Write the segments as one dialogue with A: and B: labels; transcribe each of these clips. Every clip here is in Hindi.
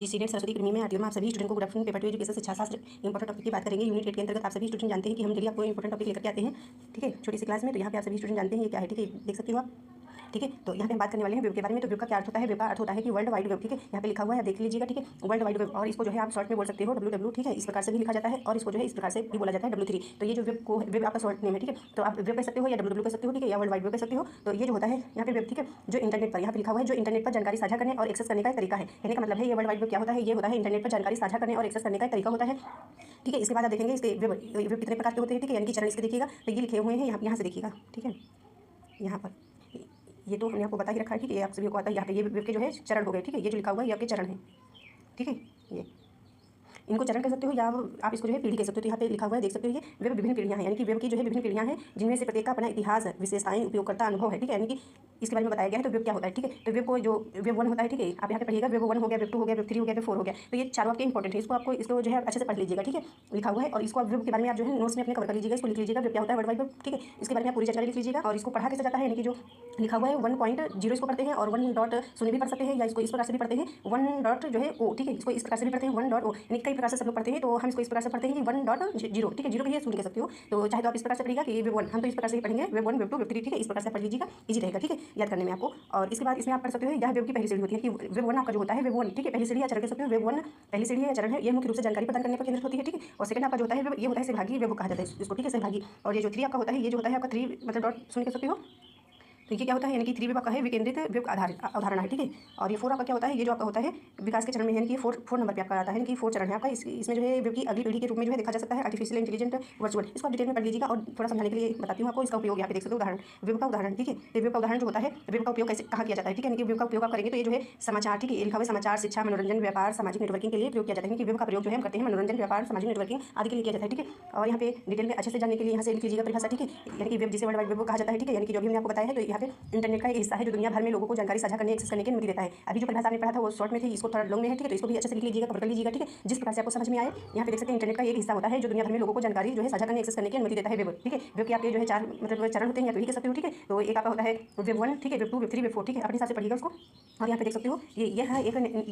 A: जी सीनियर सरस्वती अकेडमी में आरटीओ में आप सभी स्टूडेंट को गुड आफ्टरनून। पेपर 2 एजुकेशन शिक्षा शास्त्र इंपॉर्टेंट टॉपिक की बात करेंगे। यूनिट 8 के अंतर्गत आप सभी स्टूडेंट जानते हैं कि हम डेली आपको इंपॉर्टेंट टॉपिक लेकर के आते हैं, ठीक है, छोटी सी क्लास में। तो यहाँ पे आप सभी स्टूडेंट जानते हैं ये क्या है, ठीक है, देख सकते हो आप, ठीक है। तो यहाँ पे हम बात करने वाले हैं वेब के बारे में। तो वेब का क्या अर्थ होता है? वेब का अर्थ होता है कि वर्ल्ड वाइड वेब, ठीक है, यहाँ पे लिखा हुआ है, देख लीजिएगा, ठीक है, वर्ल्ड वाइड वेब। और इसको जो है आप शॉर्ट में बोल सकते हो WW, ठीक है, इस प्रकार से भी लिखा जाता है और इसको जो है इस प्रकार से भी बोला जाता है W3। तो ये जो वेब को वेब आपका शॉर्ट नेम है, ठीक है, तो आप वेब कह सकते हो या WW कह सकते हो, ठीक है, या वर्ल्ड वाइड वेब कह सकते हो। तो ये जो होता है यहाँ पे वेब, ठीक है, जो इंटरनेट पर यहाँ पे लिखा हुआ है, जो इंटरनेट पर जानकारी साझा करने और एक्सेस करने का तरीका है। कहने का मतलब है ये वर्ल्ड वाइड वेब क्या होता है? ये होता है इंटरनेट पर जानकारी साझा करने और एक्सेस करने का तरीका होता है, ठीक है। इसके बाद आप देखेंगे इसके वेब कितने प्रकार के होते हैं, ठीक है, यानी कि चरण इसके देखिएगा। तो ये लिखे हुए हैं यहाँ से देखिएगा, ठीक है, यहाँ पर ये तो हमने आपको बता ही रखा है, ठीक है, ये आप सभी को आता है। यहाँ पे ये वेब के जो है चरण हो गए, ठीक है, ये जो लिखा हुआ है ये आपके चरण है, ठीक है, ये इनको चरण कह सकते हो या आप इसको जो है पीढ़ी कह सकते हो। तो यहाँ पे लिखा हुआ है, देख सकते हो, ये वेब विभिन्न पीढ़ियाँ हैं, यानी कि वेब की जो है विभिन्न पीढ़ियाँ हैं, जिनमें से प्रत्येक का अपना इतिहास, विशेषताएं, उपयोगकर्ता अनुभव है, ठीक है, यानी कि इसके बारे में बताया गया है। तो वेब क्या होता है, ठीक है, तो वेब को जो वेब 1 होता है, ठीक है, आप यहाँ पे पढ़िएगा, वेब 1 हो गया, वेब 2 हो गया, वेब 3 हो गया, वेब 4 हो गया। तो ये चारों आपके इंपॉर्टेंट है, इसको जो है अच्छे से पढ़ लीजिएगा, ठीक है, लिखा हुआ है। और इसको वेब के बारे में आप जो है नोट्स में अपने कवर कर लीजिएगा, इसको लिख लीजिएगा, वेब क्या होता है, वर्ल्ड वाइड वेब, ठीक है, इसके बारे में आप पूरी जानकारी लिख लीजिएगा। और इसको पढ़ा कैसे जाता है, यानी कि जो लिखा हुआ है 1.0 इसको पढ़ते हैं और 1.0 भी पढ़ सकते हैं, या इसको इस प्रकार से भी पढ़ते हैं 1 डॉट जो है ओ, ठीक है, इसको इस प्रकार से भी पढ़ते हैं 1.0, यानी कई प्रकार से सब लोग पढ़ते हैं। तो हम इसको इस प्रकार से पढ़ते हैं कि 1.0, ठीक है, 0 को ये शून्य कह सकते हो। तो चाहे तो आप इस प्रकार से पढ़िएगा कि वेब 1, हम तो इस प्रकार से ही पढ़ेंगे, वेब 1, वेब 2, वेब 3, ठीक है, इस प्रकार से पढ़ लीजिएगा, इजी रहेगा, ठीक है, याद करने में आपको। और इसके बाद इसमें आप पढ़ सकते हो, यह वेब की पहली सीढ़ी होती है कि वेब 1 आपका जो होता है वेब 1, ठीक है, पहली सीढ़ी या चरण कह सकते हो, वेब 1 पहली सीढ़ी या चरण है, ये मुख्य रूप से जानकारी प्रदान करने पर केंद्रित होती है, ठीक है। और सेकंड आपका जो होता है ये होता है सहभागी वेब कहा जाता है इसको, ठीक है, सहभागी। और ये जो 3 आपका होता है, ये जो होता है आपका 3 मतलब डॉट शून्य कह सकते हो। तो ये क्या होता है, यानी कि 3 वेब आपका है विकेंद्रित वेब आधारित अवधारणा है, ठीक है। और ये 4 आपका क्या होता है, ये जो आपका होता है विकास के चरण में, यानी कि 4 नंबर पे आपका आता है, यानी कि 4 चरण है आपका। इसमें जो है वेब की अगली पीढ़ी के रूप में जो है देखा जा सकता है आर्टिफिशियल इंटेलिजेंट वर्चुअल। इसको आप डिटेल में पढ़ लीजिएगा और थोड़ा समझाने के लिए बताती हूँ आपको। इसका उपयोग यहाँ पे देख सकते हो, उदाहरण वेब का उदाहरण, ठीक है। तो वेब का उदाहरण जो होता है, वेब का उपयोग कैसे कहाँ किया जाता है, ठीक है, यानी कि वेब का उपयोग आप करेंगे तो ये जो है समाचार, ठीक है, ये लिखा हुआ समाचार, शिक्षा, मनोरंजन, व्यापार, सामाजिक नेटवर्किंग के लिए प्रयोग किया जाता है। कि वेब का प्रयोग जो है हम करते हैं मनोरंजन, व्यापार, सामाजिक नेटवर्किंग आदि के लिए किया जाता है, ठीक है। और यहाँ पे डिटेल में अच्छे से जानने के लिए यहाँ से लिख लीजिएगा परिभाषा, ठीक है, यानी कि वेब जिसे वर्ल्ड वाइड वेब कहा जाता है, ठीक है, यानी कि जो भी हमने आपको बताया है। तो यहाँ पे इंटरनेट का एक हिस्सा है जो दुनिया भर में लोगों को जानकारी साझा करने, एक्सेस करने की अनुमति देता है। अभी जो परिभाषा आपने पढ़ा था वो शॉर्ट में थी, इसको थोड़ा लॉन्ग में है, ठीक है, तो इसको भी अच्छे से लिख लीजिएगा, कवर कर लीजिएगा, ठीक है, जिस प्रकार से आपको समझ में आए। यहाँ पे देख सकते हैं इंटरनेट का एक हिस्सा होता है जो दुनिया भर में लोगों को जानकारी जो है साझा करने, एक्सेस करने की अनुमति देता है, वेब, ठीक है। वेब के आपके जो है 4 मतलब चरण होते हैं या पीढ़ी कह सकते हो, ठीक है। तो एक आपका होता है वेब 1, ठीक है, वेब 2, वेब 3, वेब 4, ठीक है, अपने हिसाब से पढ़िएगा उसको। और यहाँ पे देख सकते हो यह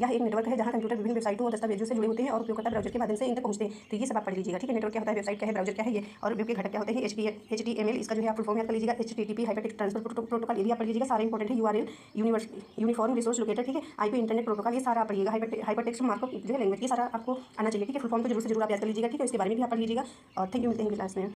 A: एक नेटवर्क है जहाँ कंप्यूटर विभिन्न वेबसाइटों और दस्तावेजों से जुड़े होते हैं और उपयोगकर्ता ब्राउजर के माध्यम से इन तक पहुंचते हैं। तो ये सब आप पढ़ लीजिएगा, ठीक है। नेटवर्क क्या होता है, वेबसाइट क्या है, ब्राउजर क्या है, ये और वेब के घटक क्या होते हैं, HTML, इसका जो है आप फुल फॉर्म याद कर लीजिएगा, HTTP हाइपरटेक्स्ट ट्रांसफर प्रोटोकॉल, ये भी आप पढ़ लीजिएगा, सारे इंपॉर्टेंट है। URL यूनिफॉर्म रिसोर्स लोकेटर, ठीक है, IP इंटरनेट प्रोटोकॉल, ये सारा आप पढ़िएगा। हाइपरटेक्स्ट मार्कअप जो है लैंग्वेज, ये सारा आपको आना चाहिए, ठीक है। फुल फॉर्म तो जरूर से जरूर आप याद कर लीजिएगा, ठीक है, इसके बारे में भी आप पढ़ लीजिएगा। और थैंक यू, मिलते हैं क्लास में।